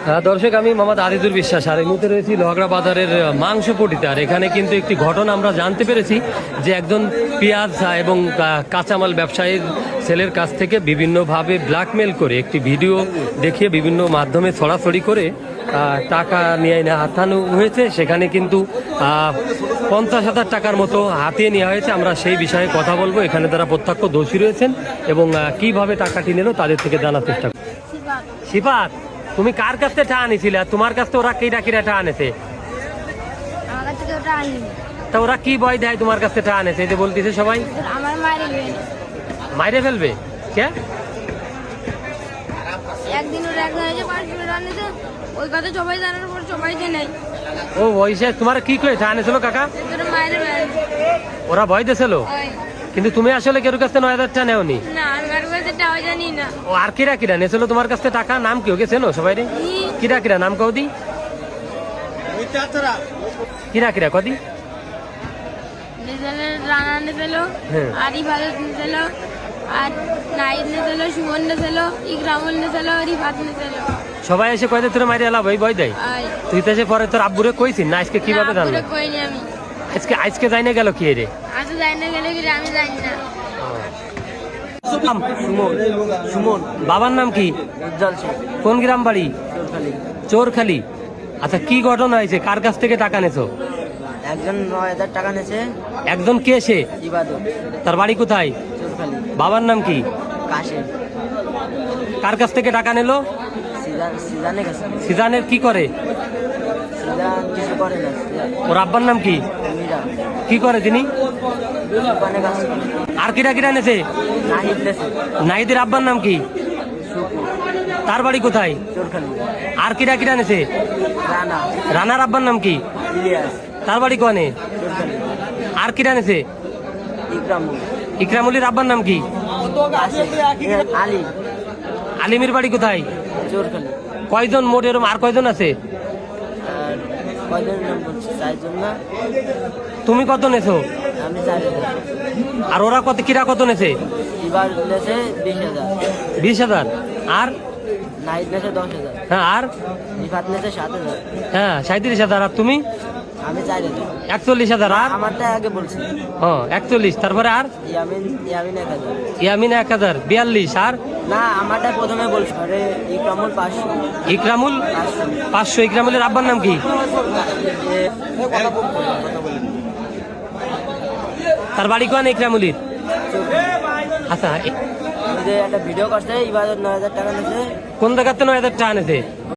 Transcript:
দর্শক, আমি মোহাম্মদ আজিজুর বিশ্বাস, আর এই মুহূর্তে রয়েছি লোহাগড়া বাজারের মাংসপটিতে। আর এখানে কিন্তু একটি ঘটনা আমরা জানতে পেরেছি যে একজন পেঁয়াজ এবং কাঁচামাল ব্যবসায়ীর ছেলের কাছ থেকে বিভিন্নভাবে ব্ল্যাকমেল করে একটি ভিডিও দেখিয়ে বিভিন্ন মাধ্যমে ছড়াছড়ি করে টাকা নিয়ে হাতানো হয়েছে। সেখানে কিন্তু 50,000 টাকার মতো হাতিয়ে নেওয়া হয়েছে। আমরা সেই বিষয়ে কথা বলবো। এখানে যারা প্রত্যক্ষ দোষী রয়েছেন এবং কিভাবে টাকাটি নিল তাদের থেকে জানার চেষ্টা করব। সিফাত, তুমি কার কাছ থেকে টাকা আনিছিলে? আর তোমার কাছ থেকে ওরা কিরা টাকা আনেছে? তা ওরা কি ভয় দেয় তোমার কাছ থেকে টাকা আনেছে? এই যে বলতেছে সবাই মাইরে ফেলবে। কে? একদিন ওর একজন এসে 500 টাকা আনেছে, ওই কথা সবাই জানার পর সবাই জেনে। ও ওইসে তোমার কি করে টাকা আনেছিল কাকা? ওরা ভয় দিয়েছিল, কিন্তু তুমি আসলে কেউ কাছ থেকে 9,000 টাকা নেওনি? না, আমি কারোর কাছে টাকা জানি না। ও আর কিরা নিয়েছিল তোমার কাছ থেকে টাকা? নাম কি ওকে চেনো সবাই রে? কিরা নাম কদি? কিরা কদি? রানা নেছিল, আরিফ আলত নেছিল, আর নাইদ নেছিল, সুমন নেছিল, ইকরামুল নেছিল, রিফাত নেছিল। সবাই এসে কয় তোর মারি এলা ভয় দেয়। তুই তো এসে পরে তোর আব্বুরে কইছিস না? আজকে কিভাবে জানলি? কইনি আমি। আজকে যাই না গেল কি রে? আজ যাই না গেলে কি আমি জানি না। সুমন। বাবার নাম কি? কোন গ্রাম বাড়ি? চোরখালি। আচ্ছা, কি ঘটনা হয়েছে? কার কাছ থেকে টাকা নেছো? একজন 9,000 টাকা নেছে। একজন কে সে? ইবাদত। তার বাড়ি কোথায়? চোরখালি। বাবার নাম কি? কাশেম। কার কাছ থেকে টাকা নিল? সিজানের কাছে। সিজানের কি করে? সিজান কিছু করে না। ওর আব্বার নাম কি? মীরা। কি করে তিনি? দোকানে কাজ করে। আর কিরা নেছে? নাহিদ নেছে। নাহিদের আব্বার নাম কি? সুকু। তার বাড়ি কোথায়? চোরখালি। আর কিরা নেছে? রানা। রানার আব্বার নাম কি? ইলিয়াস। তার বাড়ি কোনে? চোরখালি। আর কিরা নেছে? ইকরামুল। ইকরামুলির আব্বার নাম কি? আলী। আলিমের বাড়ি কোথায়? চোরখালি। কয়জন মোট এরম? আর কয়জন আছে? আর কয়জন নাম বলছি? 4জন না। তুমি কত নেছো? আমি 4,000। আর ওরা কত নেছে? এবার নেছে 20,000। 20,000। আর নাহিদ নেছে 10,000। হ্যাঁ, আর রিফাত নেছে 7,000। হ্যাঁ 37,000। আর তুমি? আমি 4,000। 41,000। আর আমারটা আগে বলছি। 41। তারপরে আর ইয়ামিন 1,000। ইয়ামিন 1,000। 42। আর না, আমারটা প্রথমে বলছি। আরে ইকরামুল 500। ইকরামুল 500। ইকরামুলের আব্বার নাম কি? তার বাড়ি কোন ইকরামুলির? আচ্ছা, একটা ভিডিও করছে, ইবাদত 9,000 টাকা নিয়েছে। কোন জায়গাতে 9,000 টাকা এনেছে?